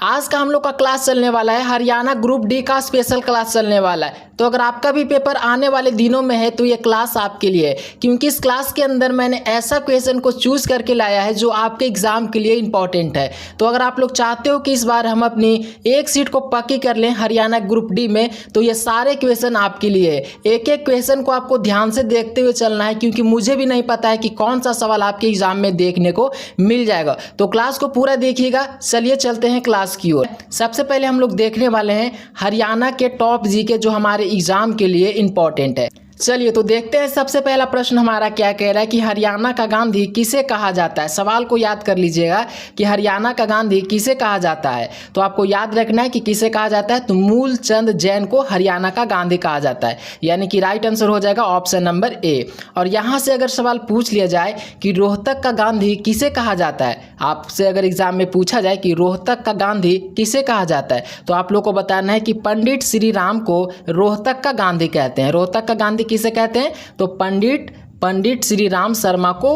आज का हम लोग का क्लास चलने वाला है हरियाणा ग्रुप डी का स्पेशल क्लास चलने वाला है। तो अगर आपका भी पेपर आने वाले दिनों में है तो ये क्लास आपके लिए है, क्योंकि इस क्लास के अंदर मैंने ऐसा क्वेश्चन को चूज़ करके लाया है जो आपके एग्जाम के लिए इंपॉर्टेंट है। तो अगर आप लोग चाहते हो कि इस बार हम अपनी एक सीट को पक्की कर लें हरियाणा ग्रुप डी में, तो ये सारे क्वेश्चन आपके लिए है। एक एक क्वेश्चन को आपको ध्यान से देखते हुए चलना है, क्योंकि मुझे भी नहीं पता है कि कौन सा सवाल आपके एग्जाम में देखने को मिल जाएगा। तो क्लास को पूरा देखिएगा। चलिए चलते हैं क्लास की ओर। सबसे पहले हम लोग देखने वाले हैं हरियाणा के टॉप जीके जो हमारे एग्जाम के लिए इंपॉर्टेंट है। चलिए तो देखते हैं सबसे पहला प्रश्न हमारा क्या कह रहा है कि हरियाणा का गांधी किसे कहा जाता है। सवाल को याद कर लीजिएगा कि हरियाणा का गांधी किसे कहा जाता है। तो आपको याद रखना है कि किसे कहा जाता है, तो मूलचंद जैन को हरियाणा का गांधी कहा जाता है, यानी कि राइट आंसर हो जाएगा ऑप्शन नंबर ए। और यहाँ से अगर सवाल पूछ लिया जाए कि रोहतक का गांधी किसे कहा जाता है, आपसे अगर एग्जाम में पूछा जाए कि रोहतक का गांधी किसे कहा जाता है, तो आप लोग को बताना है कि पंडित श्री राम को रोहतक का गांधी कहते हैं। रोहतक का गांधी किसे कहते हैं, तो पंडित श्री राम शर्मा को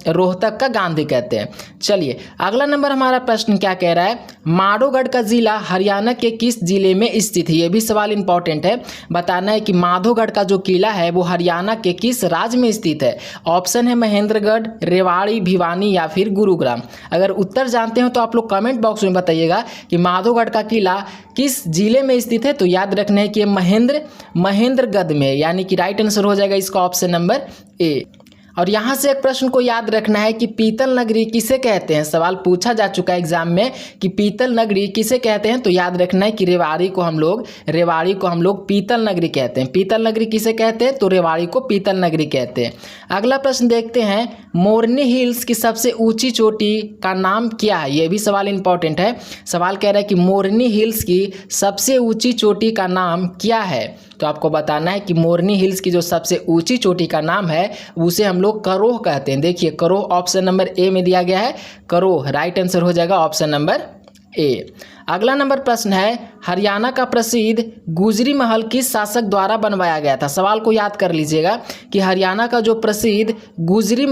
रोहतक का गांधी कहते हैं। चलिए अगला नंबर हमारा प्रश्न क्या कह रहा है, माधोगढ़ का जिला हरियाणा के किस जिले में स्थित है। ये भी सवाल इंपॉर्टेंट है। बताना है कि माधोगढ़ का जो किला है वो हरियाणा के किस राज्य में स्थित है। ऑप्शन है महेंद्रगढ़, रेवाड़ी, भिवानी या फिर गुरुग्राम। अगर उत्तर जानते हो तो आप लोग कमेंट बॉक्स में बताइएगा कि माधोगढ़ का किला किस जिले में स्थित है। तो याद रखना है कि महेंद्रगढ़ में, यानी कि राइट आंसर हो जाएगा इसका ऑप्शन नंबर ए। और यहाँ से एक प्रश्न को याद रखना है कि पीतल नगरी किसे कहते हैं। सवाल पूछा जा चुका है एग्जाम में कि पीतल नगरी किसे कहते हैं। तो याद रखना है कि रेवाड़ी को हम लोग पीतल नगरी कहते हैं। पीतल नगरी किसे कहते हैं, तो रेवाड़ी को पीतल नगरी कहते हैं। अगला प्रश्न देखते हैं, मोरनी हिल्स की सबसे ऊंची चोटी का नाम क्या है। यह भी सवाल इंपॉर्टेंट है। सवाल कह रहा है कि मोरनी हिल्स की सबसे ऊंची चोटी का नाम क्या है। तो आपको बताना है कि मोरनी हिल्स की जो सबसे ऊंची चोटी का नाम है उसे हम लोग करोह कहते हैं। देखिए करोह ऑप्शन नंबर ए में दिया गया है, करोह राइट आंसर हो जाएगा ऑप्शन नंबर ए। अगला नंबर प्रश्न है, हरियाणा का प्रसिद्ध गुजरी महल किस शासक द्वारा बनवाया गया था। सवाल को याद कर लीजिएगा कि हरियाणा का जो प्रसिद्ध गुजरी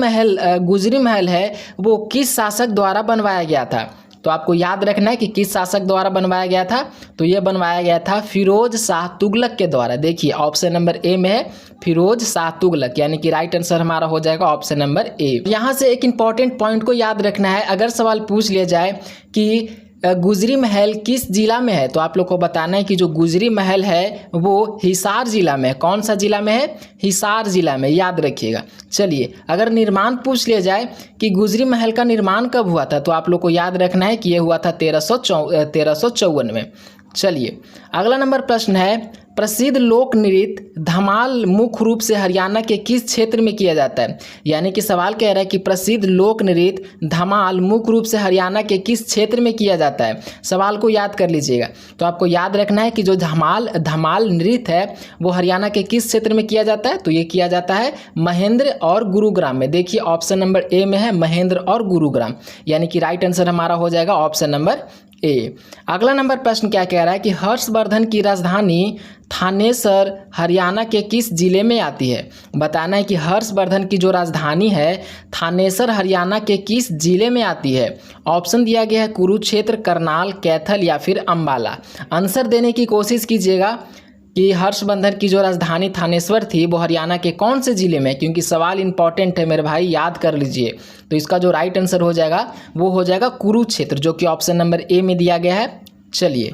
महल है वो किस शासक द्वारा बनवाया गया था। तो आपको याद रखना है कि किस शासक द्वारा बनवाया गया था। तो ये बनवाया गया था फिरोज शाह तुगलक के द्वारा। देखिए ऑप्शन नंबर ए में है फिरोज शाह तुगलक, यानी कि राइट आंसर हमारा हो जाएगा ऑप्शन नंबर ए। यहाँ से एक इंपॉर्टेंट पॉइंट को याद रखना है। अगर सवाल पूछ लिया जाए कि गुजरी महल किस जिला में है, तो आप लोग को बताना है कि जो गुजरी महल है वो हिसार जिला में है। कौन सा जिला में है, हिसार जिला में, याद रखिएगा। चलिए अगर निर्माण पूछ लिया जाए कि गुजरी महल का निर्माण कब हुआ था, तो आप लोग को याद रखना है कि यह हुआ था 1354 में। चलिए अगला नंबर प्रश्न है, प्रसिद्ध लोक नृत्य धमाल मुख्य रूप से हरियाणा के किस क्षेत्र में किया जाता है। यानी कि सवाल कह रहा है कि प्रसिद्ध लोक नृत्य धमाल मुख्य रूप से हरियाणा के किस क्षेत्र में किया जाता है। सवाल को याद कर लीजिएगा। तो आपको याद रखना है कि जो धमाल नृत्य है वो हरियाणा के किस क्षेत्र में किया जाता है। तो ये किया जाता है महेंद्र और गुरुग्राम में। देखिए ऑप्शन नंबर ए में है महेंद्र और गुरुग्राम, यानी कि राइट आंसर हमारा हो जाएगा ऑप्शन नंबर ए। अगला नंबर प्रश्न क्या कह रहा है कि हर्षवर्धन की राजधानी थानेसर हरियाणा के किस जिले में आती है। बताना है कि हर्षवर्धन की जो राजधानी है थानेसर हरियाणा के किस जिले में आती है। ऑप्शन दिया गया है कुरुक्षेत्र, करनाल, कैथल या फिर अंबाला। आंसर देने की कोशिश कीजिएगा कि हर्षवर्धन की जो राजधानी थानेश्वर थी वो हरियाणा के कौन से जिले में, क्योंकि सवाल इंपॉर्टेंट है मेरे भाई, याद कर लीजिए। तो इसका जो राइट आंसर हो जाएगा वो हो जाएगा कुरुक्षेत्र, जो कि ऑप्शन नंबर ए में दिया गया है। चलिए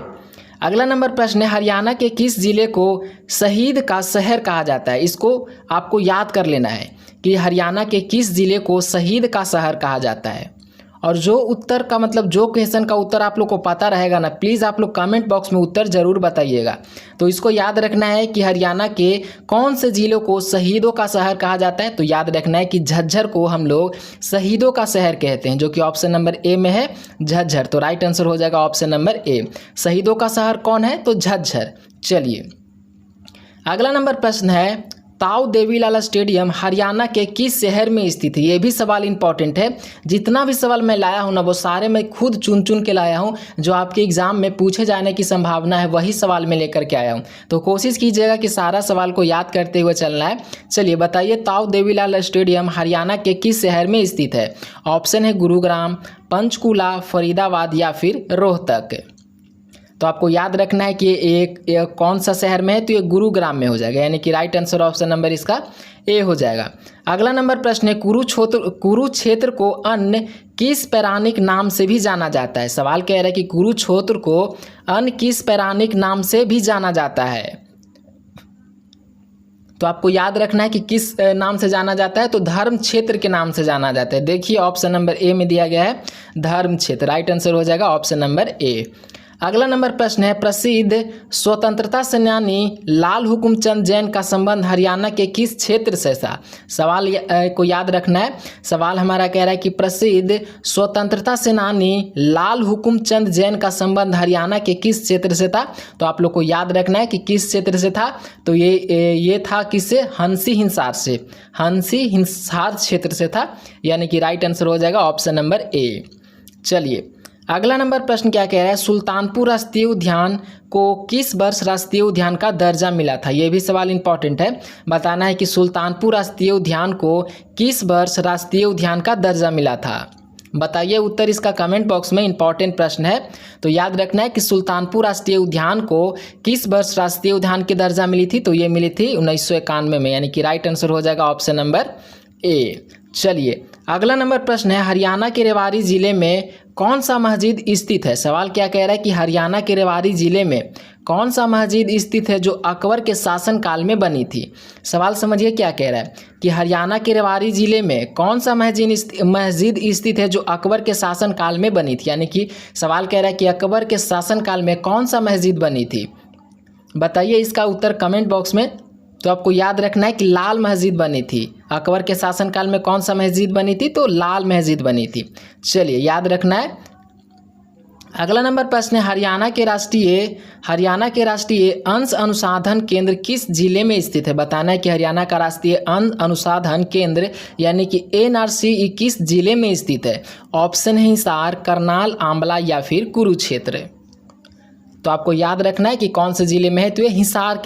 अगला नंबर प्रश्न है, हरियाणा के किस जिले को शहीद का शहर कहा जाता है। इसको आपको याद कर लेना है कि हरियाणा के किस जिले को शहीद का शहर कहा जाता है। और जो उत्तर का मतलब जो क्वेश्चन का उत्तर आप लोग को पता रहेगा ना, प्लीज़ आप लोग कमेंट बॉक्स में उत्तर ज़रूर बताइएगा। तो इसको याद रखना है कि हरियाणा के कौन से ज़िलों को शहीदों का शहर कहा जाता है। तो याद रखना है कि झज्जर को हम लोग शहीदों का शहर कहते हैं, जो कि ऑप्शन नंबर ए में है झज्जर। तो राइट आंसर हो जाएगा ऑप्शन नंबर ए। शहीदों का शहर कौन है, तो झज्जर। चलिए अगला नंबर प्रश्न है, ताऊ देवीलाल स्टेडियम हरियाणा के किस शहर में स्थित है? ये भी सवाल इंपॉर्टेंट है। जितना भी सवाल मैं लाया हूँ ना वो सारे मैं खुद चुन चुन के लाया हूँ, जो आपके एग्जाम में पूछे जाने की संभावना है वही सवाल मैं लेकर के आया हूँ। तो कोशिश कीजिएगा कि सारा सवाल को याद करते हुए चलना है। चलिए बताइए, ताऊ देवीलाल स्टेडियम हरियाणा के किस शहर में स्थित है? ऑप्शन है गुरुग्राम, पंचकुला, फरीदाबाद या फिर रोहतक। तो आपको याद रखना है कि ये कौन सा शहर में है, तो ये गुरुग्राम में हो जाएगा, यानी कि राइट आंसर ऑप्शन नंबर इसका ए हो जाएगा। अगला नंबर प्रश्न है, कुरुक्षेत्र को अन्य किस पौराणिक नाम से भी जाना जाता है? सवाल कह रहा है कि कुरुक्षेत्र को अन्य किस पौराणिक नाम से भी जाना जाता है? तो आपको याद रखना है कि किस नाम से जाना जाता है, तो धर्म क्षेत्र के नाम से जाना जाता है। देखिए ऑप्शन नंबर ए में दिया गया है धर्म क्षेत्र, राइट आंसर हो जाएगा ऑप्शन नंबर ए। अगला नंबर प्रश्न है, प्रसिद्ध स्वतंत्रता सेनानी लाल हुकुम चंद जैन का संबंध हरियाणा के किस क्षेत्र से था? सवाल को याद रखना है। सवाल हमारा कह रहा है कि प्रसिद्ध स्वतंत्रता सेनानी लाल हुकुम चंद जैन का संबंध हरियाणा के किस क्षेत्र से था? तो आप लोग को याद रखना है कि किस क्षेत्र से था, तो ये था किससे? हंसी हिसार से, हंसी हिसार क्षेत्र से था, यानी कि राइट आंसर हो जाएगा ऑप्शन नंबर ए। चलिए अगला नंबर प्रश्न क्या कह रहा है, सुल्तानपुर राष्ट्रीय उद्यान को किस वर्ष राष्ट्रीय उद्यान का दर्जा मिला था? यह भी सवाल इंपॉर्टेंट है। बताना है कि सुल्तानपुर राष्ट्रीय उद्यान को किस वर्ष राष्ट्रीय उद्यान का दर्जा मिला था? बताइए उत्तर इसका कमेंट बॉक्स में, इंपॉर्टेंट प्रश्न है। तो याद रखना है कि सुल्तानपुर राष्ट्रीय उद्यान को किस वर्ष राष्ट्रीय उद्यान की दर्जा मिली थी? तो ये मिली थी 1991 में, यानी कि राइट आंसर हो जाएगा ऑप्शन नंबर ए। चलिए अगला नंबर प्रश्न है, हरियाणा के रेवाड़ी जिले में कौन सा मस्जिद स्थित है? सवाल क्या कह रहा है कि हरियाणा के रेवाड़ी जिले में कौन सा मस्जिद स्थित है जो अकबर के शासनकाल में बनी थी? सवाल समझिए क्या कह रहा है कि हरियाणा के रेवाड़ी जिले में कौन सा मस्जिद स्थित है जो अकबर के शासनकाल में बनी थी? यानी कि सवाल कह रहा है कि अकबर के शासनकाल में कौन सा मस्जिद बनी थी? बताइए इसका उत्तर कमेंट बॉक्स में। तो आपको याद रखना है कि लाल मस्जिद बनी थी। अकबर के शासनकाल में कौन सा मस्जिद बनी थी? तो लाल मस्जिद बनी थी। चलिए याद रखना है। अगला नंबर प्रश्न है, हरियाणा के राष्ट्रीय अंश अनुसंधान केंद्र किस जिले में स्थित है? बताना है कि हरियाणा का राष्ट्रीय अंश अनुसंधान केंद्र यानी कि NRC किस जिले में स्थित है? ऑप्शन है हिसार, करनाल, आंवला या फिर कुरुक्षेत्र। तो आपको याद रखना है कि कौन से जिले में है, तो ये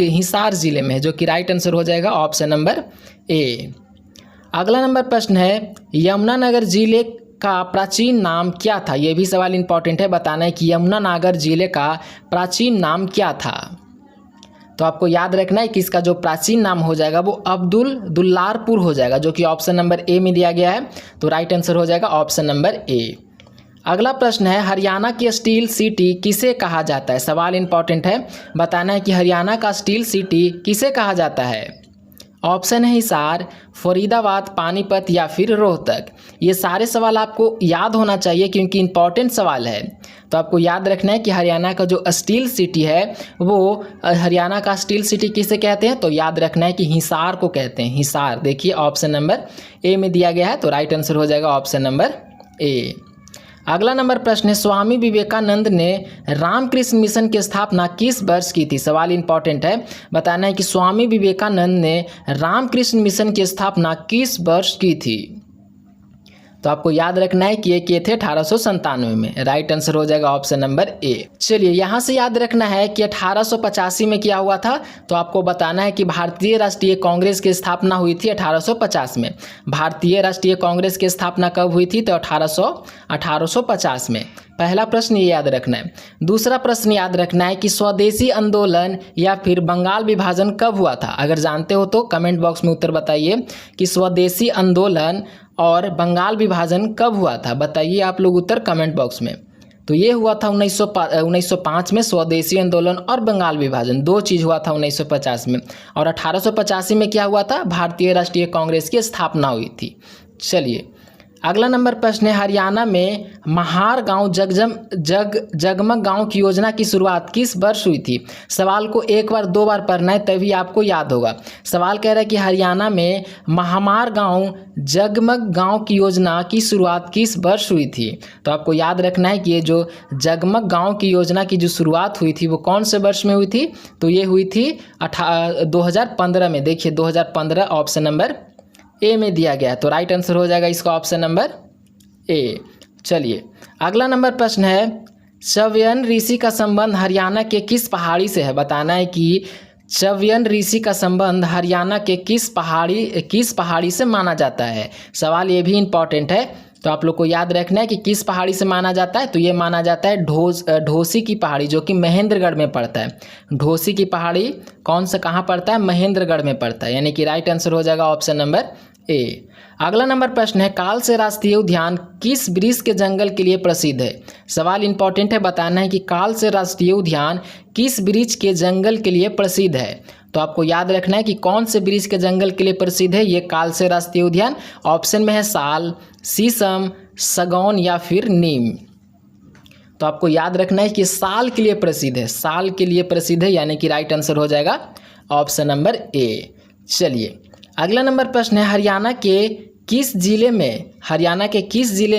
हिसार जिले में है, जो कि राइट आंसर हो जाएगा ऑप्शन नंबर ए। अगला नंबर प्रश्न है, यमुनानगर जिले का प्राचीन नाम क्या था? यह भी सवाल इंपॉर्टेंट है। बताना है कि यमुनानगर जिले का प्राचीन नाम क्या था? तो आपको याद रखना है कि इसका जो प्राचीन नाम हो जाएगा वो दुल्लारपुर हो जाएगा, जो कि ऑप्शन नंबर ए में दिया गया है। तो राइट आंसर हो जाएगा ऑप्शन नंबर ए। अगला प्रश्न है, हरियाणा की स्टील सिटी किसे कहा जाता है? सवाल इंपॉर्टेंट है। बताना है कि हरियाणा का स्टील सिटी किसे कहा जाता है? ऑप्शन है हिसार, फरीदाबाद, पानीपत या फिर रोहतक। ये सारे सवाल आपको याद होना चाहिए क्योंकि इंपॉर्टेंट सवाल है। तो आपको याद रखना है कि हरियाणा का जो स्टील सिटी है वो हरियाणा का स्टील सिटी किसे कहते हैं? तो याद रखना है कि हिसार को कहते हैं, हिसार। देखिए ऑप्शन नंबर ए में दिया गया है, तो राइट आंसर हो जाएगा ऑप्शन नंबर ए। अगला नंबर प्रश्न है, स्वामी विवेकानंद ने रामकृष्ण मिशन की स्थापना किस वर्ष की थी? सवाल इंपॉर्टेंट है। बताना है कि स्वामी विवेकानंद ने रामकृष्ण मिशन की स्थापना किस वर्ष की थी? तो आपको याद रखना है कि ये किए थे 1897 में, राइट आंसर हो जाएगा ऑप्शन नंबर ए। चलिए यहाँ से याद रखना है कि 1885 में क्या हुआ था, तो आपको बताना है कि भारतीय राष्ट्रीय कांग्रेस की स्थापना हुई थी 1850 में। भारतीय राष्ट्रीय कांग्रेस की स्थापना कब हुई थी? तो 1850 में। पहला प्रश्न ये याद रखना है। दूसरा प्रश्न याद रखना है कि स्वदेशी आंदोलन या फिर बंगाल विभाजन कब हुआ था? अगर जानते हो तो कमेंट बॉक्स में उत्तर बताइए कि स्वदेशी आंदोलन और बंगाल विभाजन कब हुआ था? बताइए आप लोग उत्तर कमेंट बॉक्स में। तो ये हुआ था 1905 में, स्वदेशी आंदोलन और बंगाल विभाजन दो चीज़ हुआ था 1950 में। और 1885 में क्या हुआ था? भारतीय राष्ट्रीय कांग्रेस की स्थापना हुई थी। चलिए अगला नंबर प्रश्न है, हरियाणा में महार गांव जगमग गांव की योजना की शुरुआत किस वर्ष हुई थी। सवाल को एक बार दो बार पढ़ना है तभी आपको याद होगा। सवाल कह रहा है कि हरियाणा में महामार गांव जगमग गांव की योजना की शुरुआत किस वर्ष हुई थी। तो आपको याद रखना है कि ये जो जगमग गांव की योजना की जो शुरुआत हुई थी वो कौन से वर्ष में हुई थी। तो ये हुई थी 2015 में। देखिए 2015 ऑप्शन नंबर ए में दिया गया है। तो राइट आंसर हो जाएगा इसका ऑप्शन नंबर ए। चलिए अगला नंबर प्रश्न है, च्यवन ऋषि का संबंध हरियाणा के किस पहाड़ी से है। बताना है कि च्यवन ऋषि का संबंध हरियाणा के किस पहाड़ी से माना जाता है। सवाल ये भी इम्पॉर्टेंट है, तो आप लोग को याद रखना है कि किस पहाड़ी से माना जाता है। तो ये माना जाता है ढोसी की पहाड़ी, जो कि महेंद्रगढ़ में पड़ता है। ढोसी की पहाड़ी कौन सा कहाँ पड़ता है, महेंद्रगढ़ में पड़ता है, यानी कि राइट आंसर हो जाएगा ऑप्शन नंबर ए। अगला नंबर प्रश्न है, कालसे राष्ट्रीय उद्यान किस वृक्ष के जंगल के लिए प्रसिद्ध है। सवाल इंपॉर्टेंट है, बताना है कि कालसे राष्ट्रीय उद्यान किस वृक्ष के जंगल के लिए प्रसिद्ध है। तो आपको याद रखना है कि कौन से वृक्ष के जंगल के लिए प्रसिद्ध है ये कालसे राष्ट्रीय उद्यान। ऑप्शन में है साल, शीशम, सागौन या फिर नीम। तो आपको याद रखना है कि साल के लिए प्रसिद्ध है, साल के लिए प्रसिद्ध है, यानी कि राइट आंसर हो जाएगा ऑप्शन नंबर ए। चलिए अगला नंबर प्रश्न है, हरियाणा के किस जिले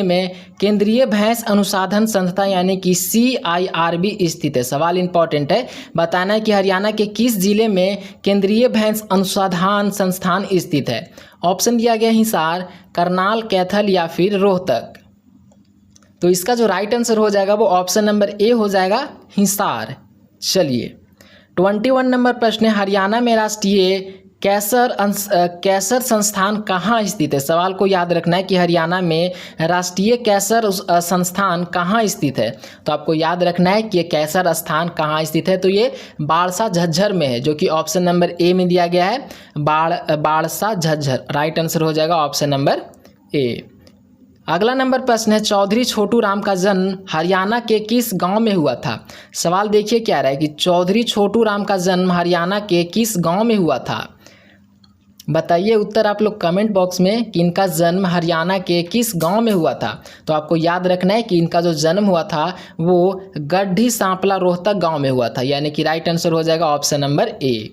में केंद्रीय भैंस अनुसंधान संस्था यानी कि CIRB स्थित है। सवाल इंपॉर्टेंट है, बताना है कि हरियाणा के किस जिले में केंद्रीय भैंस अनुसंधान संस्थान स्थित है। ऑप्शन दिया गया हिसार, करनाल, कैथल या फिर रोहतक। तो इसका जो राइट आंसर हो जाएगा वो ऑप्शन नंबर ए हो जाएगा, हिसार। चलिए 21 नंबर प्रश्न है, हरियाणा में राष्ट्रीय कैसर संस्थान कहाँ स्थित है। सवाल को याद रखना है कि हरियाणा में राष्ट्रीय कैसर संस्थान कहाँ स्थित है। तो आपको याद रखना है कि ये कैसर स्थान कहाँ स्थित है। तो ये बाड़सा झज्जर में है, जो कि ऑप्शन नंबर ए में दिया गया है, बाड़सा झज्जर। राइट आंसर हो जाएगा ऑप्शन नंबर ए। अगला नंबर प्रश्न है, चौधरी छोटू राम का जन्म हरियाणा के किस गांव में हुआ था। सवाल देखिए क्या रहा है कि चौधरी छोटू राम का जन्म हरियाणा के किस गांव में हुआ था। बताइए उत्तर आप लोग कमेंट बॉक्स में कि इनका जन्म हरियाणा के किस गांव में हुआ था। तो आपको याद रखना है कि इनका जो जन्म हुआ था वो गड्ढी सांपला रोहतक गांव में हुआ था, यानी कि राइट आंसर हो जाएगा ऑप्शन नंबर ए।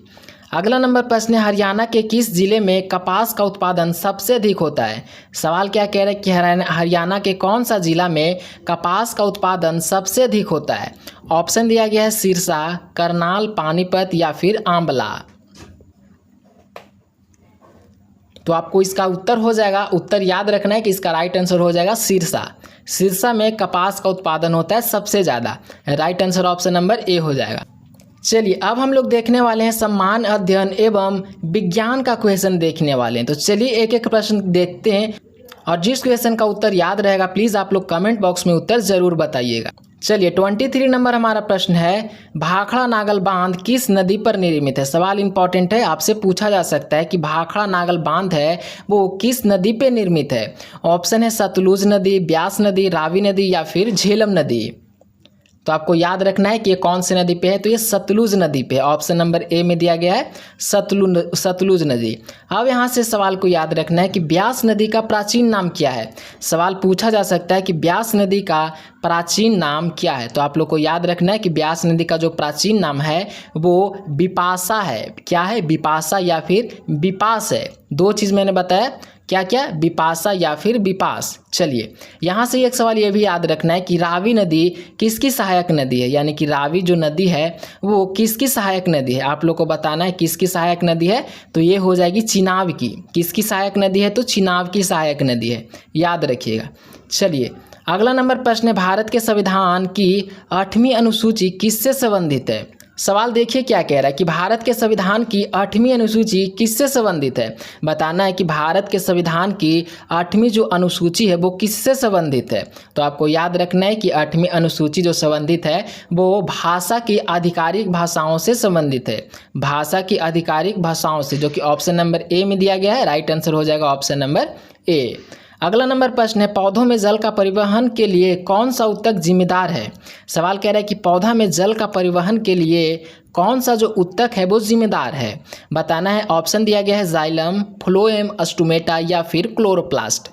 अगला नंबर प्रश्न है, हरियाणा के किस जिले में कपास का उत्पादन सबसे अधिक होता है। सवाल क्या कह रहे हैं कि हरियाणा के कौन सा जिला में कपास का उत्पादन सबसे अधिक होता है। ऑप्शन दिया गया है सिरसा, करनाल, पानीपत या फिर आंवला। तो आपको इसका उत्तर हो जाएगा, उत्तर याद रखना है कि इसका राइट आंसर हो जाएगा सिरसा। सिरसा में कपास का उत्पादन होता है सबसे ज़्यादा। Right answer option number A हो जाएगा। चलिए अब हम लोग देखने वाले हैं सम्मान अध्ययन एवं विज्ञान का क्वेश्चन देखने वाले हैं। तो चलिए एक एक प्रश्न देखते हैं, और जिस क्वेश्चन का उत्तर याद रहेगा प्लीज़ आप लोग कमेंट बॉक्स में उत्तर ज़रूर बताइएगा। चलिए 23 नंबर हमारा प्रश्न है, भाखड़ा नागल बांध किस नदी पर निर्मित है। सवाल इंपॉर्टेंट है, आपसे पूछा जा सकता है कि भाखड़ा नागल बांध है वो किस नदी पे निर्मित है। ऑप्शन है सतलुज नदी, ब्यास नदी, रावी नदी या फिर झेलम नदी। तो आपको याद रखना है कि ये कौन सी नदी पे है। तो ये सतलुज नदी पे है, ऑप्शन नंबर ए में दिया गया है सतलुज नदी। अब यहाँ से सवाल को याद रखना है कि ब्यास नदी का प्राचीन नाम क्या है। सवाल पूछा जा सकता है कि ब्यास नदी का प्राचीन नाम क्या है। तो आप लोग को याद रखना है कि ब्यास नदी का जो प्राचीन नाम है वो बिपाशा है। क्या है, बिपाशा या फिर बिपास है। दो चीज़ मैंने बताया, क्या क्या, बिपाशा या फिर बिपास। चलिए यहाँ से एक सवाल ये भी याद रखना है कि रावी नदी किसकी सहायक नदी है, यानी कि रावी जो नदी है वो किसकी सहायक नदी है। आप लोग को बताना है किसकी सहायक नदी है। तो ये हो जाएगी चिनाब की। किसकी सहायक नदी है, तो चिनाब की सहायक नदी है, याद रखिएगा। चलिए अगला नंबर प्रश्न है, भारत के संविधान की 8वीं अनुसूची किससे संबंधित है। सवाल देखिए क्या कह रहा है कि भारत के संविधान की 8वीं अनुसूची किससे संबंधित है। बताना है कि भारत के संविधान की 8वीं जो अनुसूची है वो किससे संबंधित है। तो आपको याद रखना है कि 8वीं अनुसूची जो संबंधित है वो भाषा की आधिकारिक भाषाओं से संबंधित है। भाषा की आधिकारिक भाषाओं से, जो कि ऑप्शन नंबर ए में दिया गया है। राइट आंसर हो जाएगा ऑप्शन नंबर ए। अगला नंबर प्रश्न है, पौधों में जल का परिवहन के लिए कौन सा उत्तक जिम्मेदार है। सवाल कह रहा है कि पौधा में जल का परिवहन के लिए कौन सा जो उत्तक है वो जिम्मेदार है। बताना है, ऑप्शन दिया गया है जाइलम, फ्लोएम, स्टोमेटा या फिर क्लोरोप्लास्ट।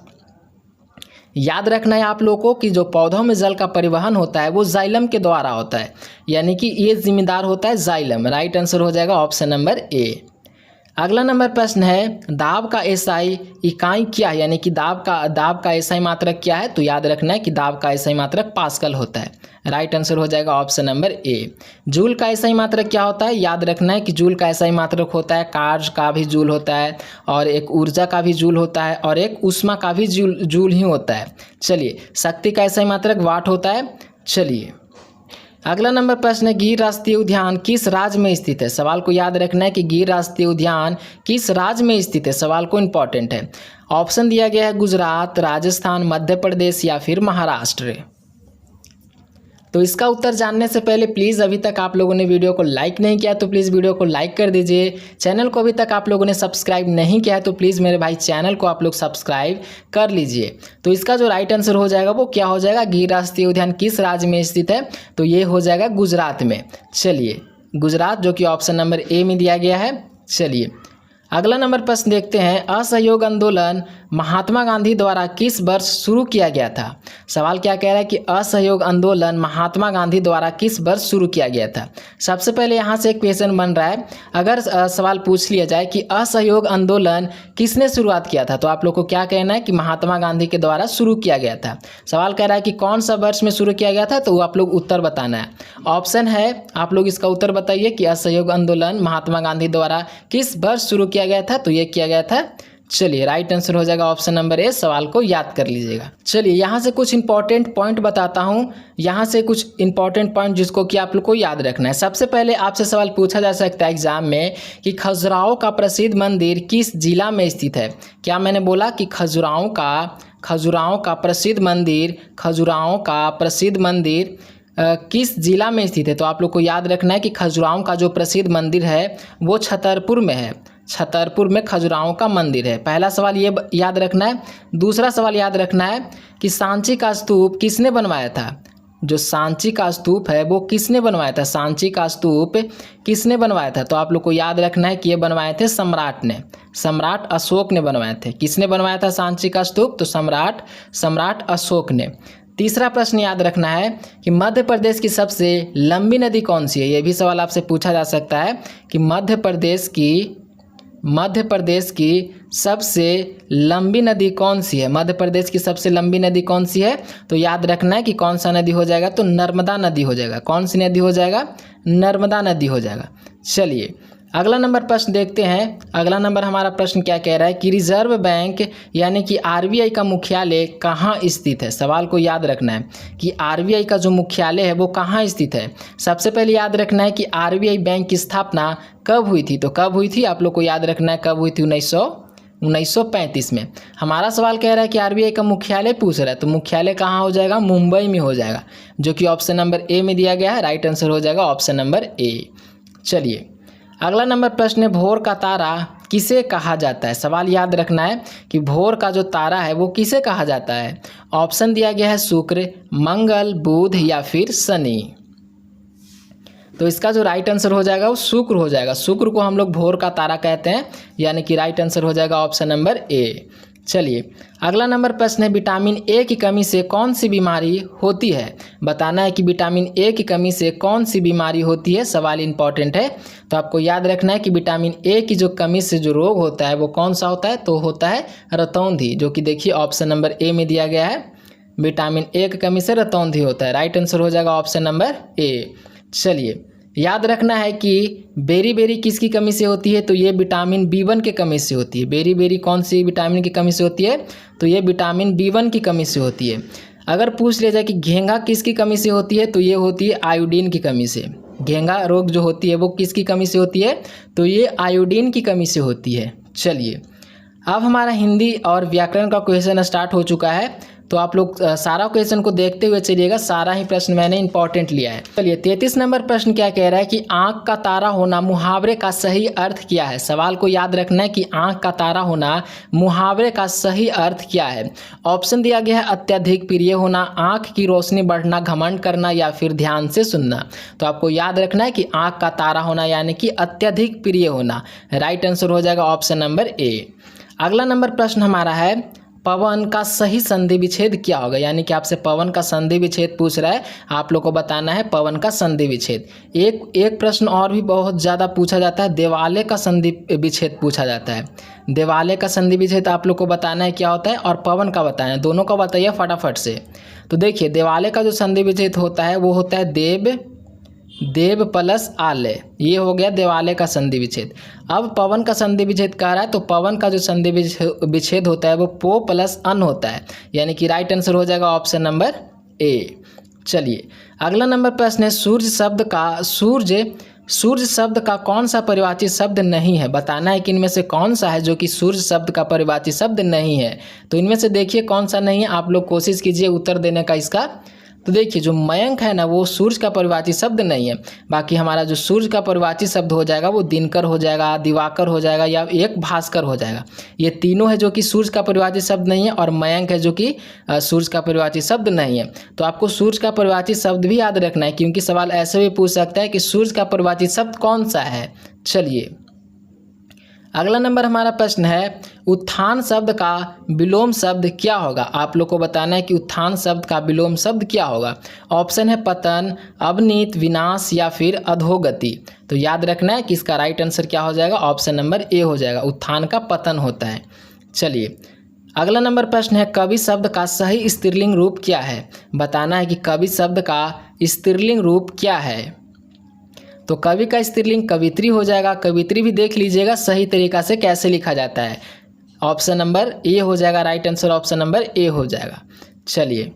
याद रखना है आप लोगों को कि जो पौधों में जल का परिवहन होता है वो जाइलम के द्वारा होता है, यानी कि ये जिम्मेदार होता है जाइलम। राइट आंसर हो जाएगा ऑप्शन नंबर ए। अगला नंबर प्रश्न है दाब का एसआई इकाई क्या है, यानी कि दाब का एसआई मात्रक क्या है। तो याद रखना है कि दाब का एसआई मात्रक पास्कल होता है। राइट आंसर हो जाएगा ऑप्शन नंबर ए। जूल का एसआई मात्रक क्या होता है। याद रखना है कि जूल का एसआई मात्रक होता है कार्य का भी जूल होता है, और एक ऊर्जा का भी जूल होता है, और एक ऊष्मा का भी जूल ही होता है। चलिए, शक्ति का एसआई मात्रक वाट होता है। चलिए, अगला नंबर प्रश्न है गिर राष्ट्रीय उद्यान किस राज्य में स्थित है। सवाल को याद रखना है कि गिर राष्ट्रीय उद्यान किस राज्य में स्थित है। सवाल को इंपॉर्टेंट है। ऑप्शन दिया गया है गुजरात, राजस्थान, मध्य प्रदेश या फिर महाराष्ट्र। तो इसका उत्तर जानने से पहले प्लीज़ अभी तक आप लोगों ने वीडियो को लाइक नहीं किया तो प्लीज़ वीडियो को लाइक कर दीजिए। चैनल को अभी तक आप लोगों ने सब्सक्राइब नहीं किया है तो प्लीज़ मेरे भाई चैनल को आप लोग सब्सक्राइब कर लीजिए। तो इसका जो राइट आंसर हो जाएगा वो क्या हो जाएगा, गिर राष्ट्रीय उद्यान किस राज्य में स्थित है। तो ये हो जाएगा गुजरात में। चलिए, गुजरात, जो कि ऑप्शन नंबर ए में दिया गया है। चलिए, अगला नंबर प्रश्न देखते हैं असहयोग आंदोलन महात्मा गांधी द्वारा किस वर्ष शुरू किया गया था। सवाल क्या कह रहा है कि असहयोग आंदोलन महात्मा गांधी द्वारा किस वर्ष शुरू किया गया था। सबसे पहले यहाँ से एक क्वेश्चन बन रहा है, अगर सवाल पूछ लिया जाए कि असहयोग आंदोलन किसने शुरुआत किया था, तो आप लोग को क्या कहना है कि महात्मा गांधी के द्वारा शुरू किया गया था। सवाल कह रहा है कि कौन सा वर्ष में शुरू किया गया था, तो वो आप लोग उत्तर बताना है। ऑप्शन है, आप लोग इसका उत्तर बताइए कि असहयोग आंदोलन महात्मा गांधी द्वारा किस वर्ष शुरू किया गया था। तो ये किया गया था। चलिए, राइट आंसर हो जाएगा ऑप्शन नंबर ए। सवाल को याद कर लीजिएगा। चलिए, यहाँ से कुछ इंपॉर्टेंट पॉइंट बताता हूँ। यहाँ से कुछ इंपॉर्टेंट पॉइंट जिसको कि आप लोग को याद रखना है। सबसे पहले आपसे सवाल पूछा जा सकता है एग्जाम में कि खजुराहो का प्रसिद्ध मंदिर किस जिला में स्थित है। क्या मैंने बोला कि खजुराहो का प्रसिद्ध मंदिर किस जिला में स्थित है। तो आप लोग को याद रखना है कि खजुराहो का जो प्रसिद्ध मंदिर है वो छतरपुर में है। छतरपुर में खजुराहो का मंदिर है। पहला सवाल ये याद रखना है। दूसरा सवाल याद रखना है कि सांची का स्तूप किसने बनवाया था। जो सांची का स्तूप है वो किसने बनवाया था। सांची का स्तूप किसने बनवाया था। तो आप लोग को याद रखना है कि ये बनवाए थे सम्राट ने, सम्राट अशोक ने बनवाए थे। किसने बनवाया था सांची का स्तूप, तो सम्राट अशोक ने। तीसरा प्रश्न याद रखना है कि मध्य प्रदेश की सबसे लंबी नदी कौन सी है। ये भी सवाल आपसे पूछा जा सकता है कि मध्य प्रदेश की सबसे लंबी नदी कौन सी है। मध्य प्रदेश की सबसे लंबी नदी कौन सी है, तो याद रखना है कि कौन सा नदी हो जाएगा, तो नर्मदा नदी हो जाएगा। कौन सी नदी हो जाएगा, नर्मदा नदी हो जाएगा। चलिए, अगला नंबर प्रश्न देखते हैं। अगला नंबर हमारा प्रश्न क्या कह रहा है कि रिजर्व बैंक यानी कि आरबीआई का मुख्यालय कहाँ स्थित है। सवाल को याद रखना है कि आरबीआई का जो मुख्यालय है वो कहाँ स्थित है। सबसे पहले याद रखना है कि आरबीआई बैंक की स्थापना कब हुई थी। तो कब हुई थी, आप लोग को याद रखना है कब हुई थी, 1935 में। हमारा सवाल कह रहा है कि आरबीआई का मुख्यालय पूछ रहा है, तो मुख्यालय कहाँ हो जाएगा, मुंबई में हो जाएगा, जो कि ऑप्शन नंबर ए में दिया गया है। राइट आंसर हो जाएगा ऑप्शन नंबर ए। चलिए, अगला नंबर प्रश्न है भोर का तारा किसे कहा जाता है। सवाल याद रखना है कि भोर का जो तारा है वो किसे कहा जाता है। ऑप्शन दिया गया है शुक्र, मंगल, बुध या फिर शनि। तो इसका जो राइट आंसर हो जाएगा वो शुक्र हो जाएगा। शुक्र को हम लोग भोर का तारा कहते हैं, यानी कि राइट आंसर हो जाएगा ऑप्शन नंबर ए। चलिए, अगला नंबर प्रश्न है विटामिन ए की कमी से कौन सी बीमारी होती है। बताना है कि विटामिन ए की कमी से कौन सी बीमारी होती है। सवाल इंपॉर्टेंट है, तो आपको याद रखना है कि विटामिन ए की जो कमी से जो रोग होता है वो कौन सा होता है, तो होता है रतौंधी, जो कि देखिए ऑप्शन नंबर ए में दिया गया है। विटामिन ए की कमी से रतौंधी होता है। राइट आंसर हो जाएगा ऑप्शन नंबर ए। चलिए, याद रखना है कि बेरी किसकी कमी से होती है, तो ये विटामिन B1 की कमी से होती है। बेरी कौन सी विटामिन की कमी से होती है, तो ये विटामिन B1 की कमी से होती है। अगर पूछ लिया जाए कि घेंघा किसकी कमी से होती है, तो ये होती है आयोडीन की कमी से। घेंघा रोग जो होती है वो किसकी कमी से होती है, तो ये आयोडीन की कमी से होती है। चलिए, अब हमारा हिंदी और व्याकरण का क्वेश्चन स्टार्ट हो चुका है, तो आप लोग सारा क्वेश्चन को देखते हुए चलिएगा। सारा ही प्रश्न मैंने इंपॉर्टेंट लिया है। चलिए, 33 नंबर प्रश्न क्या कह रहा है कि आंख का तारा होना मुहावरे का सही अर्थ क्या है। सवाल को याद रखना है कि आंख का तारा होना मुहावरे का सही अर्थ क्या है। ऑप्शन दिया गया है अत्यधिक प्रिय होना, आंख की रोशनी बढ़ना, घमंड करना या फिर ध्यान से सुनना। तो आपको याद रखना है कि आंख का तारा होना यानी कि अत्यधिक प्रिय होना। राइट आंसर हो जाएगा ऑप्शन नंबर ए। अगला नंबर प्रश्न हमारा है पवन का सही संधि विच्छेद क्या होगा, यानी कि आपसे पवन का संधि विच्छेद पूछ रहा है, आप लोग को बताना है पवन का संधि विच्छेद। एक प्रश्न और भी बहुत ज़्यादा पूछा जाता है, देवालय का संधि विच्छेद पूछा जाता है। देवालय का संधि विच्छेद आप लोग को बताना है क्या होता है, और पवन का बताना है, दोनों का बताइए फटाफट से। तो देखिए देवालय का जो संधि विच्छेद होता है वो होता है देव प्लस आलय, ये हो गया देवालय का संधि विच्छेद। अब पवन का संधि विच्छेद कह रहा है, तो पवन का जो संधि विच्छेद होता है वो पो प्लस अन होता है, यानी कि राइट आंसर हो जाएगा ऑप्शन नंबर ए। चलिए अगला नंबर प्रश्न है, सूर्य शब्द का कौन सा परिवाची शब्द नहीं है, बताना है कि इनमें से कौन सा है जो कि सूर्य शब्द का परिवाची शब्द नहीं है। तो इनमें से देखिए कौन सा नहीं है, आप लोग कोशिश कीजिए उत्तर देने का इसका। तो देखिए जो मयंक है ना वो सूर्य का परिवाची शब्द नहीं है, बाकी हमारा जो सूर्य का परिवाची शब्द हो जाएगा वो दिनकर हो जाएगा, दिवाकर हो जाएगा, या एक भास्कर हो जाएगा। ये तीनों है जो कि सूर्य का परिवाची शब्द नहीं है, और मयंक है जो कि सूर्य का परिवाची शब्द नहीं है। तो आपको सूर्य का परिवाची शब्द भी याद रखना है, क्योंकि सवाल ऐसे भी पूछ सकता है कि सूर्य का परिवाची शब्द कौन सा है। चलिए अगला नंबर हमारा प्रश्न है, उत्थान शब्द का विलोम शब्द क्या होगा, आप लोग को बताना है कि उत्थान शब्द का विलोम शब्द क्या होगा। ऑप्शन है पतन, अवनीत, विनाश या फिर अधोगति। तो याद रखना है कि इसका राइट आंसर क्या हो जाएगा, ऑप्शन नंबर ए हो जाएगा, उत्थान का पतन होता है। चलिए अगला नंबर प्रश्न है, कवि शब्द का सही स्त्रीलिंग रूप क्या है, बताना है कि कवि शब्द का स्त्रीलिंग रूप क्या है। तो कवि का स्त्रीलिंग कवित्री हो जाएगा, कवित्री भी देख लीजिएगा सही तरीका से कैसे लिखा जाता है, ऑप्शन नंबर ए हो जाएगा, right answer option number A हो जाएगा। चलिए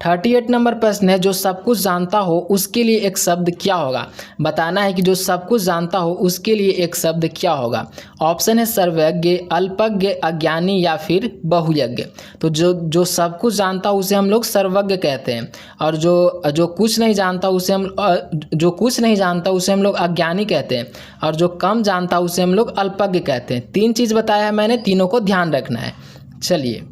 38 नंबर प्रश्न है, जो सब कुछ जानता हो उसके लिए एक शब्द क्या होगा, बताना है कि जो सब कुछ जानता हो उसके लिए एक शब्द क्या होगा। ऑप्शन है सर्वज्ञ, अल्पज्ञ, अज्ञानी या फिर बहुयज्ञ। तो जो सब कुछ जानता हो उसे हम लोग सर्वज्ञ कहते हैं, और जो कुछ नहीं जानता उसे हम लोग अज्ञानी कहते हैं, और जो कम जानता उसे हम लोग अल्पज्ञ कहते हैं। 3 चीज़ बताया है मैंने, तीनों को ध्यान रखना है। चलिए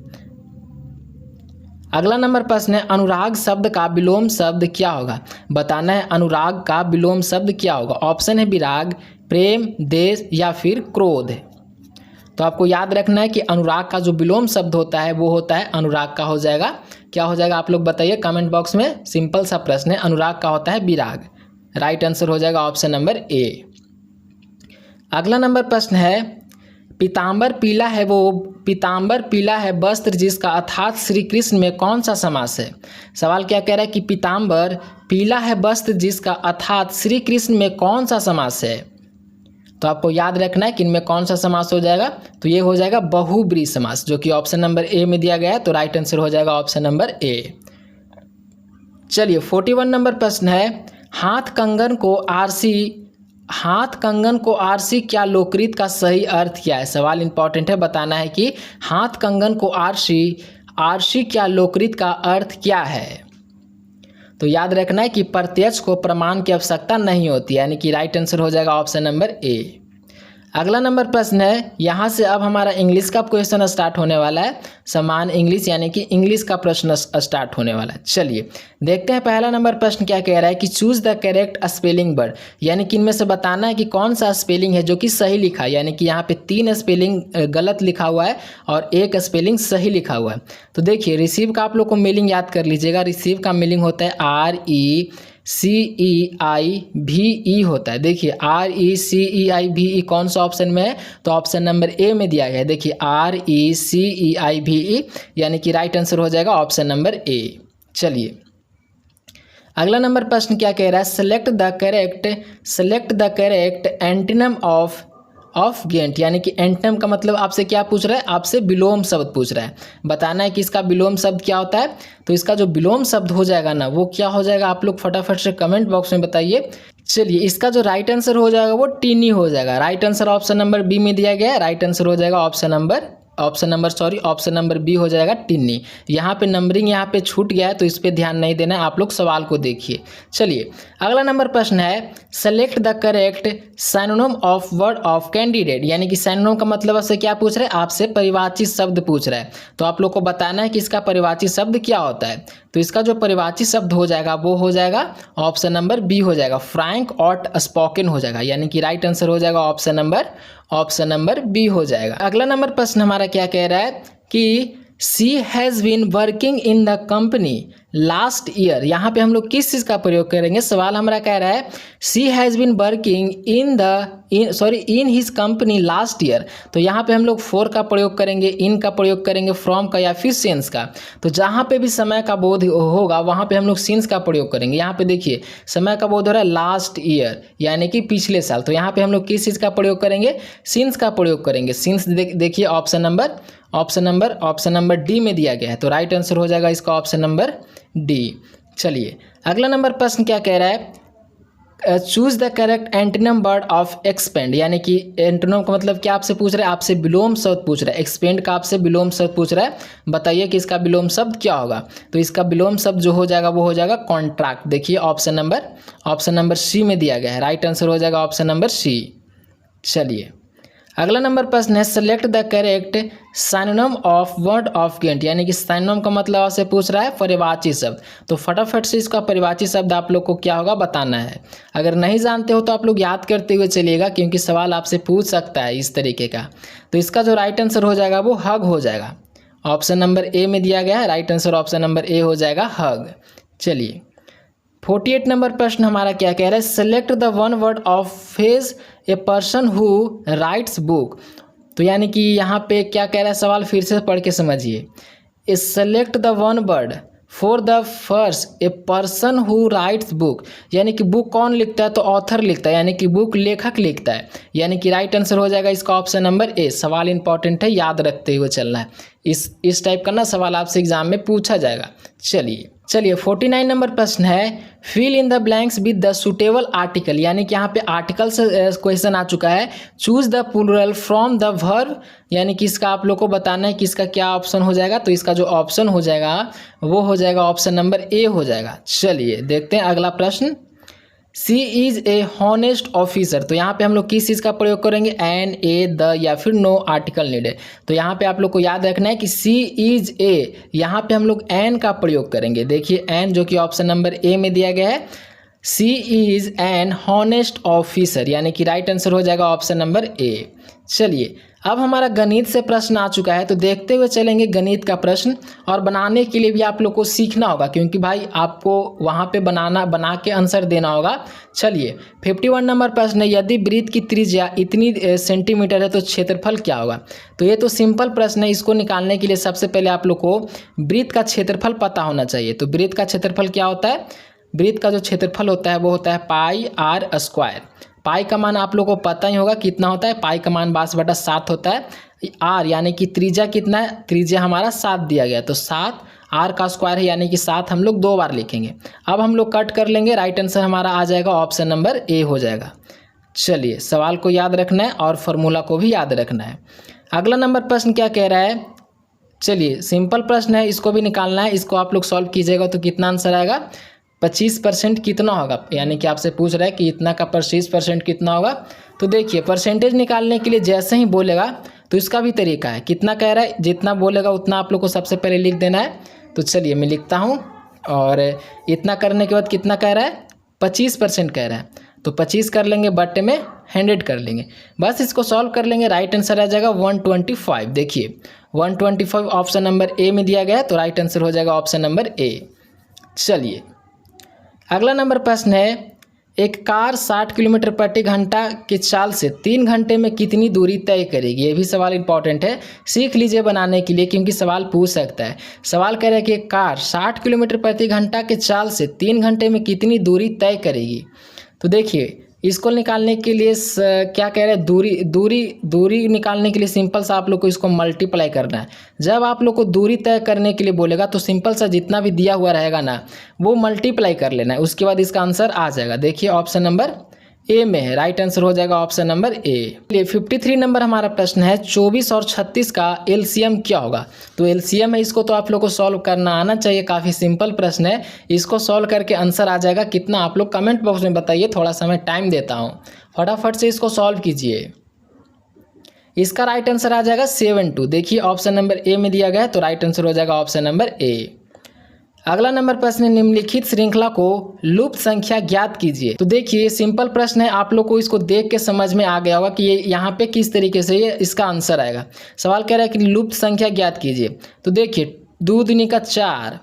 अगला नंबर प्रश्न है, अनुराग शब्द का विलोम शब्द क्या होगा, बताना है अनुराग का विलोम शब्द क्या होगा। ऑप्शन है विराग, प्रेम, देश या फिर क्रोध। तो आपको याद रखना है कि अनुराग का जो विलोम शब्द होता है वो होता है अनुराग का हो जाएगा, क्या हो जाएगा आप लोग बताइए कमेंट बॉक्स में। सिंपल सा प्रश्न है, अनुराग का होता है विराग, राइट आंसर हो जाएगा ऑप्शन नंबर ए। अगला नंबर प्रश्न है, पीताम्बर पीला है वस्त्र जिसका अर्थात श्री कृष्ण में कौन सा समास है। सवाल क्या कह रहा है कि पीताम्बर पीला है वस्त्र जिसका अर्थात श्री कृष्ण में कौन सा समास है। तो आपको याद रखना है कि इनमें कौन सा समास हो जाएगा, तो ये हो जाएगा बहुब्रीहि समास, जो कि ऑप्शन नंबर ए में दिया गया है, तो राइट आंसर हो जाएगा ऑप्शन नंबर ए। चलिए 41 नंबर प्रश्न है, हाथ कंगन को आरसी क्या लोकरीत का सही अर्थ क्या है। सवाल इंपॉर्टेंट है, बताना है कि हाथ कंगन को आरसी क्या लोकरीत का अर्थ क्या है। तो याद रखना है कि प्रत्यक्ष को प्रमाण की आवश्यकता नहीं होती, यानी कि राइट आंसर हो जाएगा ऑप्शन नंबर ए। अगला नंबर प्रश्न है, यहाँ से अब हमारा इंग्लिश का क्वेश्चन स्टार्ट होने वाला है, समान इंग्लिश यानी कि इंग्लिश का प्रश्न स्टार्ट होने वाला है। चलिए देखते हैं पहला नंबर प्रश्न क्या कह रहा है कि choose the correct spelling word, यानी कि इनमें से बताना है कि कौन सा स्पेलिंग है जो कि सही लिखा है, यानी कि यहाँ पे 3 स्पेलिंग गलत लिखा हुआ है और 1 स्पेलिंग सही लिखा हुआ है। तो देखिए रिसीव का आप लोग को मीनिंग याद कर लीजिएगा, रिसीव का मीनिंग होता है RECEIVE होता है। देखिए RECEIVE कौन सा ऑप्शन में है, तो ऑप्शन नंबर ए में दिया गया है। देखिए RECEIVE यानी कि राइट आंसर हो जाएगा ऑप्शन नंबर ए। चलिए अगला नंबर प्रश्न क्या कह रहा है, select the correct antonym of giant, यानी कि एंटम का मतलब आपसे क्या पूछ रहा है, आपसे विलोम शब्द पूछ रहा है। बताना है कि इसका विलोम शब्द क्या होता है। तो इसका जो विलोम शब्द हो जाएगा ना वो क्या हो जाएगा, आप लोग फटाफट से कमेंट बॉक्स में बताइए। चलिए इसका जो राइट आंसर हो जाएगा वो टिनी हो जाएगा, right answer option number B में दिया गया है, राइट आंसर हो जाएगा ऑप्शन नंबर बी हो जाएगा टिन्नी। यहाँ पे नंबरिंग यहाँ पे छूट गया है, तो इस पर ध्यान नहीं देना है, आप लोग सवाल को देखिए। चलिए अगला नंबर प्रश्न है, select the correct synonym of word of candidate, यानी कि सिनोनिम का मतलब आपसे क्या पूछ रहा है, आपसे परिवाची शब्द पूछ रहा है। तो आप लोग को बताना है कि इसका परिवाची शब्द क्या होता है। तो इसका जो परिवाची शब्द हो जाएगा वो हो जाएगा ऑप्शन नंबर बी हो जाएगा, फ्रैंक आउट स्पोकन हो जाएगा, यानी कि राइट आंसर हो जाएगा ऑप्शन नंबर बी हो जाएगा। अगला नंबर प्रश्न हमारा क्या कह रहा है कि she has been working in the company last year. यहाँ पे हम लोग किस चीज़ का प्रयोग करेंगे? सवाल हमारा कह रहा है she has been working in his company last year. तो यहाँ पे हम लोग फॉर का प्रयोग करेंगे, इन का प्रयोग करेंगे, फ्रॉम का या फिर सिंस का। तो जहाँ पे भी समय का बोध होगा वहाँ पे हम लोग सिंस का प्रयोग करेंगे। यहाँ पे देखिए समय का बोध हो रहा है लास्ट ईयर यानी कि पिछले साल। तो यहाँ पे हम लोग किस चीज़ का प्रयोग करेंगे? सिंस का प्रयोग करेंगे। सिंस देखिए ऑप्शन नंबर डी में दिया गया है। तो राइट आंसर हो जाएगा इसका ऑप्शन नंबर डी। चलिए अगला नंबर प्रश्न क्या कह रहा है? Choose the correct antonym word of expand. यानी कि एंटोनिम का मतलब क्या आपसे पूछ रहा है? आपसे विलोम शब्द पूछ रहा है। एक्सपेंड का आपसे विलोम शब्द पूछ रहा है। बताइए कि इसका विलोम शब्द क्या होगा? तो इसका विलोम शब्द जो हो जाएगा वो हो जाएगा कॉन्ट्रैक्ट। देखिए ऑप्शन नंबर सी में दिया गया है। राइट आंसर हो जाएगा ऑप्शन नंबर सी। चलिए अगला नंबर प्रश्न है select the correct synonym of word of giant. यानी कि साइनोनिम का मतलब आपसे पूछ रहा है परिवाची शब्द। तो फटाफट से इसका परिवाची शब्द आप लोग को क्या होगा बताना है। अगर नहीं जानते हो तो आप लोग याद करते हुए चलिएगा क्योंकि सवाल आपसे पूछ सकता है इस तरीके का। तो इसका जो राइट आंसर हो जाएगा वो हग हो जाएगा। ऑप्शन नंबर ए में दिया गया है। Right answer option number A हो जाएगा हग। चलिए 48 नंबर प्रश्न हमारा क्या कह रहा है? Select the one word of phase a person who rights book. तो यानी कि यहाँ पे क्या कह रहा है सवाल फिर से पढ़ के समझिए। Select the one word for the first a person who rights book. यानी कि बुक कौन लिखता है? तो ऑथर लिखता है यानी कि बुक लेखक लिखता है। यानी कि राइट आंसर हो जाएगा इसका ऑप्शन नंबर ए। सवाल इंपॉर्टेंट है, याद रखते हुए चलना है। इस टाइप का ना सवाल आपसे एग्जाम में पूछा जाएगा। चलिए 49 नंबर प्रश्न है fill in the blanks with the suitable article. यानी कि यहाँ पे आर्टिकल से क्वेश्चन आ चुका है। Choose the plural from the verb. यानी कि इसका आप लोग को बताना है कि इसका क्या ऑप्शन हो जाएगा। तो इसका जो ऑप्शन हो जाएगा वो हो जाएगा ऑप्शन नंबर ए हो जाएगा। चलिए देखते हैं अगला प्रश्न। सी इज़ ए हॉनेस्ट ऑफिसर। तो यहाँ पे हम लोग किस चीज़ का प्रयोग करेंगे? एन, ए, द या फिर नो आर्टिकल नीडेड। तो यहाँ पे आप लोग को याद रखना है कि सी इज़ ए, यहाँ पे हम लोग एन का प्रयोग करेंगे। देखिए एन जो कि ऑप्शन नंबर ए में दिया गया है। सी इज़ एन हॉनेस्ट ऑफिसर यानी कि राइट आंसर हो जाएगा ऑप्शन नंबर ए। चलिए अब हमारा गणित से प्रश्न आ चुका है। तो देखते हुए चलेंगे गणित का प्रश्न। और बनाने के लिए भी आप लोग को सीखना होगा क्योंकि भाई आपको वहाँ पे बना के आंसर देना होगा। चलिए 51 नंबर प्रश्न है यदि वृत्त की त्रिज्या इतनी सेंटीमीटर है तो क्षेत्रफल क्या होगा? तो ये तो सिंपल प्रश्न है। इसको निकालने के लिए सबसे पहले आप लोग को वृत्त का क्षेत्रफल पता होना चाहिए। तो वृत्त का क्षेत्रफल क्या होता है? वृत्त का जो क्षेत्रफल होता है वो होता है पाई आर स्क्वायर। पाई का मान आप लोग को पता ही होगा कितना होता है। पाई का मान 22/7 होता है। आर यानी कि त्रिज्या कितना है? त्रिज्या हमारा 7 दिया गया। तो 7 आर का स्क्वायर है यानी कि 7 हम लोग 2 बार लिखेंगे। अब हम लोग कट कर लेंगे। राइट आंसर हमारा आ जाएगा ऑप्शन नंबर ए हो जाएगा। चलिए सवाल को याद रखना है और फार्मूला को भी याद रखना है। अगला नंबर प्रश्न क्या कह रहा है? चलिए सिंपल प्रश्न है, इसको भी निकालना है। इसको आप लोग सॉल्व कीजिएगा तो कितना आंसर आएगा? 25% कितना होगा? यानी कि आपसे पूछ रहा है कि इतना का 25% कितना होगा। तो देखिए परसेंटेज निकालने के लिए जैसे ही बोलेगा तो इसका भी तरीका है। कितना कह रहा है? जितना बोलेगा उतना आप लोग को सबसे पहले लिख देना है। तो चलिए मैं लिखता हूँ। और इतना करने के बाद कितना कह रहा है? 25% कह रहा है। तो 25 कर लेंगे, बट्टे में 100 कर लेंगे। बस इसको सॉल्व कर लेंगे। राइट आंसर आ जाएगा 125। देखिए 125 ऑप्शन नंबर ए में दिया गया है। तो राइट आंसर हो जाएगा ऑप्शन नंबर ए। चलिए अगला नंबर प्रश्न है एक कार 60 किलोमीटर प्रति घंटा की चाल से 3 घंटे में कितनी दूरी तय करेगी? ये भी सवाल इंपॉर्टेंट है, सीख लीजिए बनाने के लिए क्योंकि सवाल पूछ सकता है। सवाल कह रहा है कि एक कार 60 किलोमीटर प्रति घंटा के चाल से 3 घंटे में कितनी दूरी तय करेगी? तो देखिए इसको निकालने के लिए क्या कह रहे हैं? दूरी निकालने के लिए सिंपल सा आप लोग को इसको मल्टीप्लाई करना है। जब आप लोग को दूरी तय करने के लिए बोलेगा तो सिंपल सा जितना भी दिया हुआ रहेगा ना वो मल्टीप्लाई कर लेना है। उसके बाद इसका आंसर आ जाएगा। देखिए ऑप्शन नंबर ए में है। राइट आंसर हो जाएगा ऑप्शन नंबर ए। 53 नंबर हमारा प्रश्न है 24 और 36 का एलसीएम क्या होगा? तो एलसीएम है, इसको तो आप लोग को सॉल्व करना आना चाहिए। काफ़ी सिंपल प्रश्न है। इसको सॉल्व करके आंसर आ जाएगा कितना, आप लोग कमेंट बॉक्स में बताइए। थोड़ा सा मैं टाइम देता हूँ, फटाफट से इसको सॉल्व कीजिए। इसका राइट आंसर आ जाएगा 72। देखिए ऑप्शन नंबर ए में दिया गया है। तो राइट आंसर हो जाएगा ऑप्शन नंबर ए। अगला नंबर प्रश्न है, निम्नलिखित श्रृंखला को लुप्त संख्या ज्ञात कीजिए। तो देखिए सिंपल प्रश्न है, आप लोग को इसको देख के समझ में आ गया होगा कि ये यहाँ पे किस तरीके से ये इसका आंसर आएगा। सवाल कह रहा है कि लुप्त संख्या ज्ञात कीजिए। तो देखिए 2 दूनी का 4,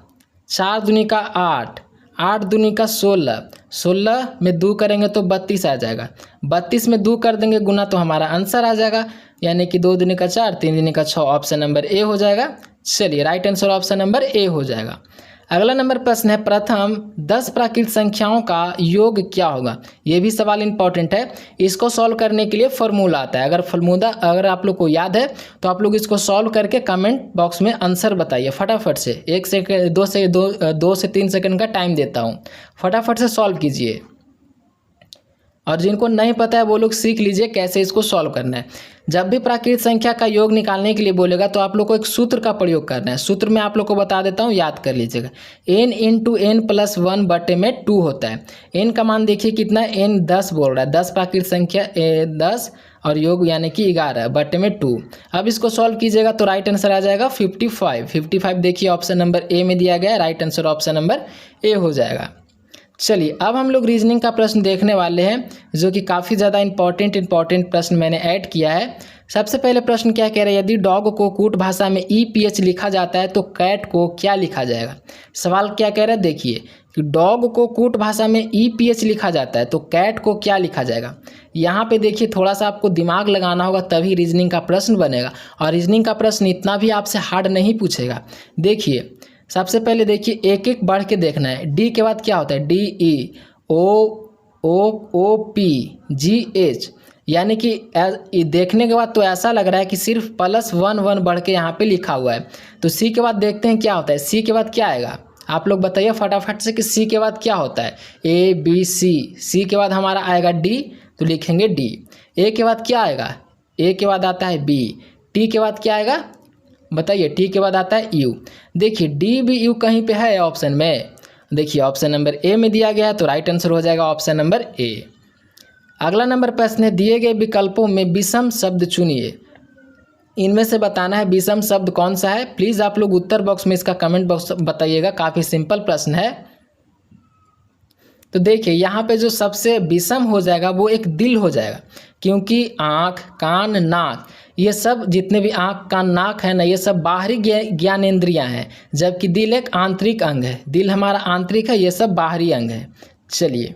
4 दूनी का 8, 8 दूनी का 16, 16 में 2 करेंगे तो 32 आ जाएगा, 32 में 2 कर देंगे गुना तो हमारा आंसर आ जाएगा, यानी कि 2 दूनी का 4, 3 दूनी का 6, ऑप्शन नंबर ए हो जाएगा। चलिए right answer option number A हो जाएगा। अगला नंबर प्रश्न है, प्रथम 10 प्राकृत संख्याओं का योग क्या होगा। ये भी सवाल इंपॉर्टेंट है। इसको सॉल्व करने के लिए फार्मूला आता है। अगर आप लोग को याद है तो आप लोग इसको सॉल्व करके कमेंट बॉक्स में आंसर बताइए फटाफट से। 1 सेकंड 2 से 3 सेकंड का टाइम देता हूँ, फटाफट से सॉल्व कीजिए। और जिनको नहीं पता है वो लोग सीख लीजिए कैसे इसको सॉल्व करना है। जब भी प्राकृत संख्या का योग निकालने के लिए बोलेगा तो आप लोग को एक सूत्र का प्रयोग करना है। सूत्र में आप लोग को बता देता हूँ, याद कर लीजिएगा। n इंटू n प्लस 1 बटे में 2 होता है। n का मान देखिए कितना, n 10 बोल रहा है, 10 प्राकृत संख्या 10 और योग यानी कि 11 बटे में 2। अब इसको सॉल्व कीजिएगा तो राइट आंसर आ जाएगा 55। 55 देखिए ऑप्शन नंबर ए में दिया गया है, right answer option number A हो जाएगा। चलिए अब हम लोग रीजनिंग का प्रश्न देखने वाले हैं, जो कि काफ़ी ज़्यादा इंपॉर्टेंट प्रश्न मैंने ऐड किया है। सबसे पहले प्रश्न क्या कह रहे हैं, यदि डॉग को कूट भाषा में EPH लिखा जाता है तो कैट को क्या लिखा जाएगा। सवाल क्या कह रहा है, देखिए कि डॉग को कूट भाषा में EPH लिखा जाता है तो कैट को क्या लिखा जाएगा। यहाँ पे देखिए थोड़ा सा आपको दिमाग लगाना होगा तभी रीजनिंग का प्रश्न बनेगा, और रीजनिंग का प्रश्न इतना भी आपसे हार्ड नहीं पूछेगा। देखिए सबसे पहले देखिए एक एक बढ़ के देखना है। डी के बाद क्या होता है, DEOOPGH, यानी कि देखने के बाद तो ऐसा लग रहा है कि सिर्फ +1 बढ़ के यहाँ पे लिखा हुआ है। तो सी के बाद देखते हैं क्या होता है। सी के बाद क्या आएगा, आप लोग बताइए फटाफट से कि सी के बाद क्या होता है। ABC, सी के बाद हमारा आएगा D, तो लिखेंगे D। ए के बाद क्या आएगा, ए के बाद आता है B। टी के बाद क्या आएगा बताइए, टी के बाद आता है U। देखिए DBU कहीं पे है ऑप्शन में, देखिए ऑप्शन नंबर ए में दिया गया है तो राइट आंसर हो जाएगा ऑप्शन नंबर ए। अगला नंबर प्रश्न है, दिए गए विकल्पों में विषम शब्द चुनिए। इनमें से बताना है विषम शब्द कौन सा है। प्लीज़ आप लोग उत्तर बॉक्स में इसका कमेंट बॉक्स बताइएगा, काफ़ी सिंपल प्रश्न है। तो देखिए यहाँ पे जो सबसे विषम हो जाएगा वो एक दिल हो जाएगा, क्योंकि आँख, कान, नाक, ये सब जितने भी आँख, कान, नाक है ना, ये सब बाहरी ज्ञानेंद्रियाँ हैं, जबकि दिल एक आंतरिक अंग है। दिल हमारा आंतरिक है, ये सब बाहरी अंग है। चलिए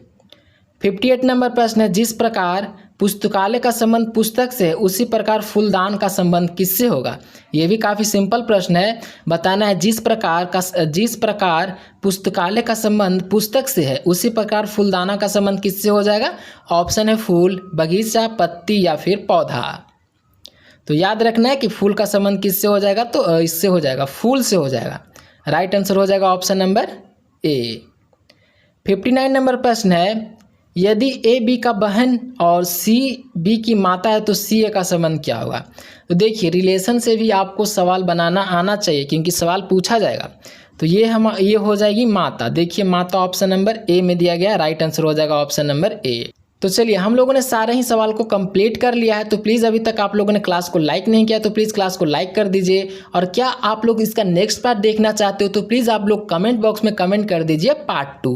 58 नंबर प्रश्न है, जिस प्रकार पुस्तकालय का संबंध पुस्तक से है उसी प्रकार फूलदान का संबंध किससे होगा। ये भी काफ़ी सिंपल प्रश्न है। बताना है जिस प्रकार पुस्तकालय का संबंध पुस्तक से है उसी प्रकार फूलदाना का संबंध किससे हो जाएगा। ऑप्शन है फूल, बगीचा, पत्ती या फिर पौधा। तो याद रखना है कि फूल का संबंध किससे हो जाएगा, तो इससे हो जाएगा, फूल से हो जाएगा। राइट आंसर हो जाएगा ऑप्शन नंबर ए। 59 नंबर प्रश्न है, यदि ए बी का बहन और सी बी की माता है तो सी ए का संबंध क्या होगा। तो देखिए रिलेशन से भी आपको सवाल बनाना आना चाहिए, क्योंकि सवाल पूछा जाएगा। तो ये हो जाएगी माता। देखिए माता ऑप्शन नंबर ए में दिया गया, राइट आंसर हो जाएगा ऑप्शन नंबर ए। तो चलिए हम लोगों ने सारे ही सवाल को कंप्लीट कर लिया है। तो प्लीज़ अभी तक आप लोगों ने क्लास को लाइक नहीं किया तो प्लीज़ क्लास को लाइक कर दीजिए, और क्या आप लोग इसका नेक्स्ट पार्ट देखना चाहते हो तो प्लीज़ आप लोग कमेंट बॉक्स में कमेंट कर दीजिए पार्ट 2।